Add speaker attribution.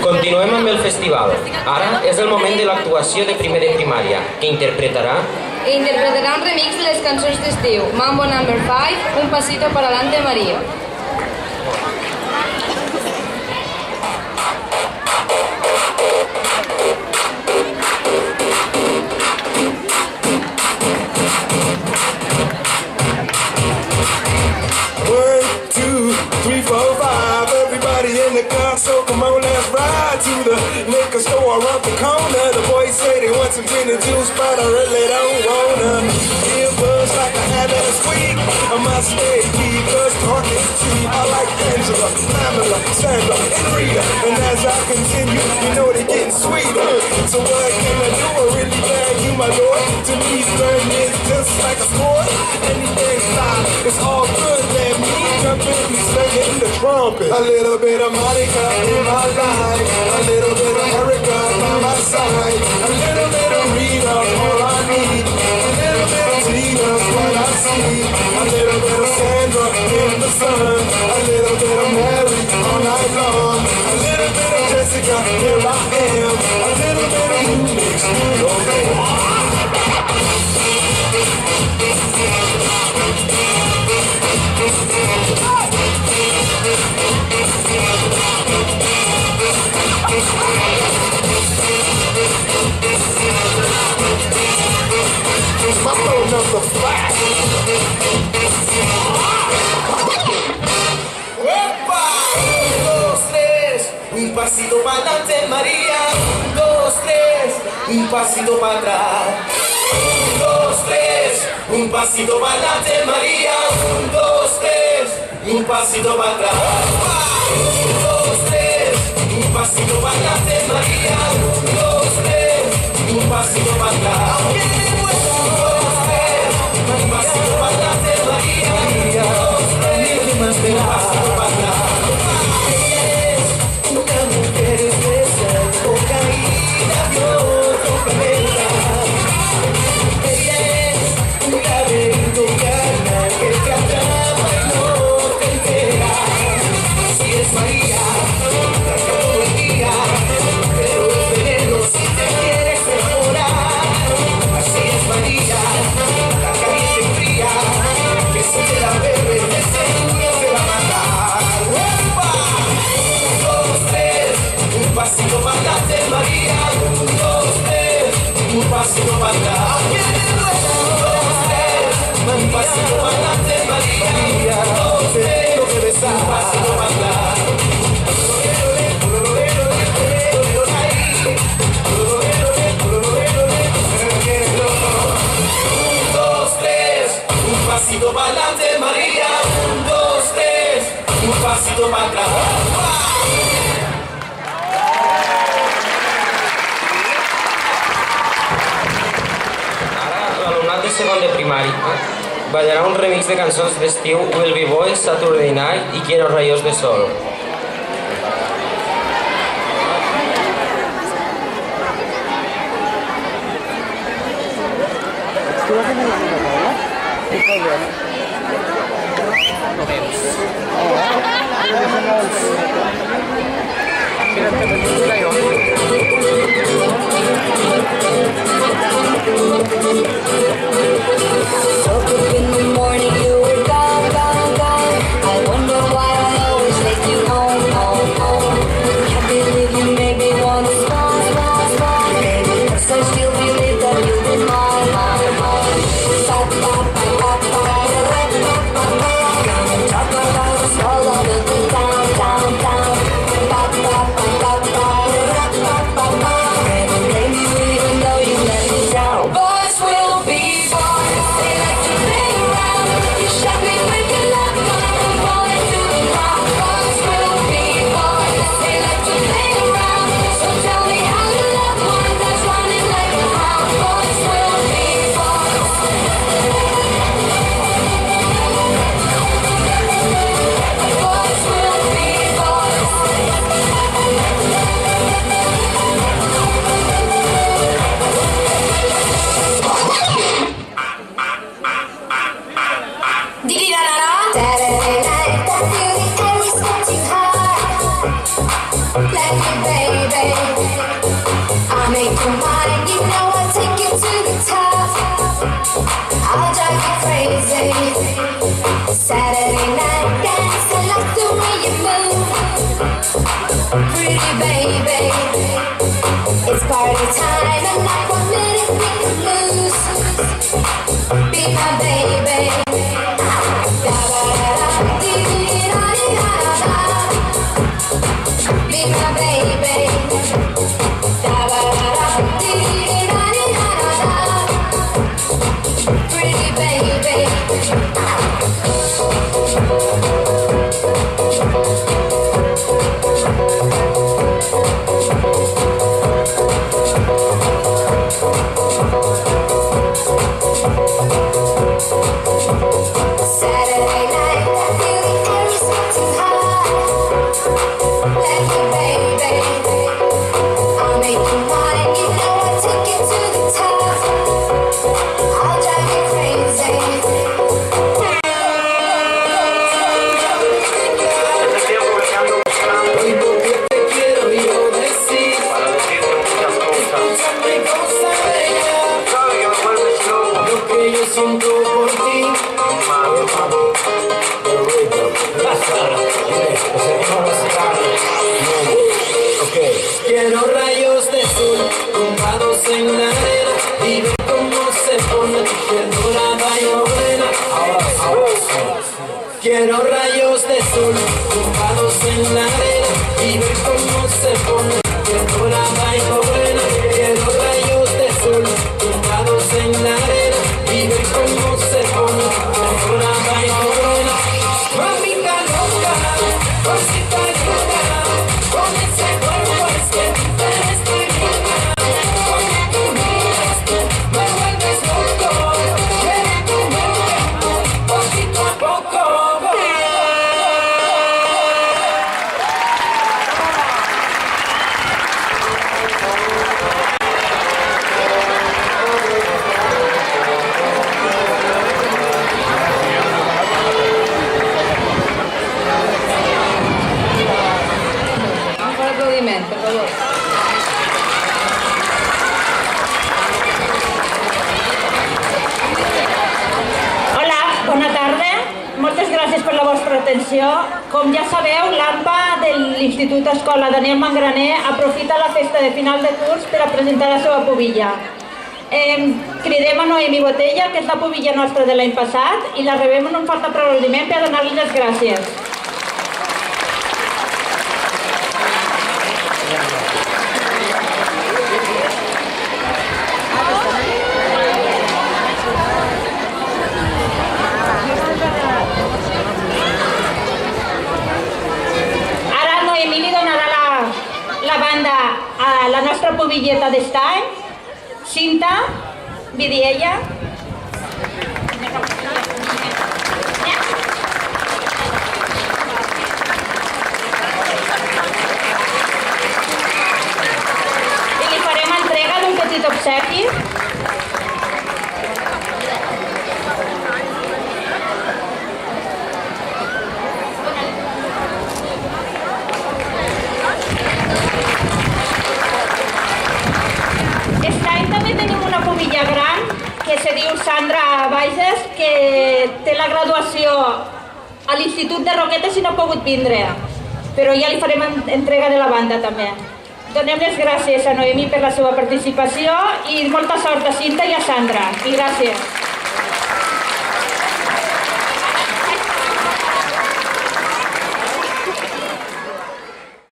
Speaker 1: Continuem amb el festival. Ara és el moment de l'actuació de primer de primària, que interpretarà
Speaker 2: un remix de les cançons d'estiu, Mambo No. 5, Un pasito para adelante, María.
Speaker 3: So come on, let's ride to the liquor store around the corner. The boys say they want some gin and juice, but I really don't wanna. Give buzz like I had last week. I must stay deep, cause talk is cheap. I like Angela, Pamela, Sandra, and Rita. And as I continue, you know they're getting sweeter. So what can I do? I really bag you, my lord. To me, flirting is just like a sport. Anything's fine, it's all good. Let me jump in and sing the trumpet. A little bit of Monica in my life, a little bit of Erica by my side, a little bit of Rita, all I need, a little bit of Tina's what I see, a little bit of Sandra in the sun, a little bit of Mary all night long, a little bit of Jessica, here I am, a little bit of you makes me go Mambo No. 5. ¡Epa! 1, 2, 3, un pasito para adelante, María. 1, 2, 3, un pasito para atrás. 1, 2, 3, un pasito para adelante, María. 1, 2, 3, un pasito para atrás. 1, 2, 3, un pasito para adelante, María. 1, 2, 3, un pasito para atrás. Un pasito para adelante, María. 2, 3, un pasito para atrás. Ella es una mujer especial, poca ida, Dios, poca verdad. Ella es un laberinto carnal que te atrapa y no te entera. Así es María, la que todo el día, pero el veneno si te quieres mejorar. Así es María, la caliente fría, que si te la bebe de seguro se va a matar. ¡Opa! 1, 2, 3, un pasito para adelante, María. 1, 2, 3, un pasito para atrás. 1, 2, 3, un pasito para adelante, María. 1, 2, 3, un pasito para atrás. 1, 2, 3, un pasito para adelante, María. 1, 2, 3, un pasito para atrás.
Speaker 1: Ara l'alumnat de segon de primària ballarà un remix de cançons d'estiu Will Be Boys, Saturday Night i Quiero Rayos de Sol.
Speaker 2: Woke up in the morning, you were gone, gone, gone. I wonder why I always take you home, home, home. Can't believe you made me want to smile, smile, smile, baby. 'Cause I still believe that you'll be mine, mine, mine. Talk about us all of the Pretty baby, it's party time and not 1 minute we could lose. Be my baby. Da-ba-da-da-dee-dee-da-dee-da-da-da. Be my baby. Da-ba-da-da-dee-dee-da-dee-da-da-da. Pretty baby. Saturday night, I feel the air is way too hot. Let me, baby, I'll make you mine. You know I'll take you to the top. I'll drive you crazy.
Speaker 1: Estoy aprovechando buscando
Speaker 3: Oigo que te quiero yo decir.
Speaker 1: para decirte muchas cosas.
Speaker 3: Escúchame, cosa bella.
Speaker 1: Sabe que me vuelves loco.
Speaker 3: Lo que yo siento por ti. Quiero rayos de sol tumbados en la arena y ver cómo se pone tu piel dorada y morena. Quiero rayos de sol tumbados en la arena y ver cómo se pone tu piel dorada y morena. Quiero rayos de sol tumbados en la arena y ver cómo se pone tu piel dorada y morena. Mamita loca, cosita linda, con ese cuerpo es que tú eres divina. Cuando tú miras, me vuelves loco. Quiero tu mente, poquito a poco.
Speaker 4: Un fort aplaudiment, per favor.
Speaker 5: Hola, bona tarda. Moltes gràcies per la vostra atenció. Com ja sabeu, l'AMPA de l'Institut Escola Daniel Mangraner aprofita la festa de final de curs per a presentar la seva pubilla. Cridem a Noemi Botella, que és la pubilla nostra de l'any passat, i la rebem en un fort aplaudiment per a donar-li les gràcies. Ara Noemi li donarà la banda a la nostra pubilleta d'estany, Cinta, Vidiella. I li farem entrega d'un petit obsequi. Aquest any també tenim una pubilla gran que se diu Sandra Baixes, que té la graduació a l'Institut de Roquetes i no ha pogut vindre, però ja li farem entrega de la banda també. Donem les gràcies a Noemi per la seva participació i molta sort a Cinta i a Sandra. I gràcies.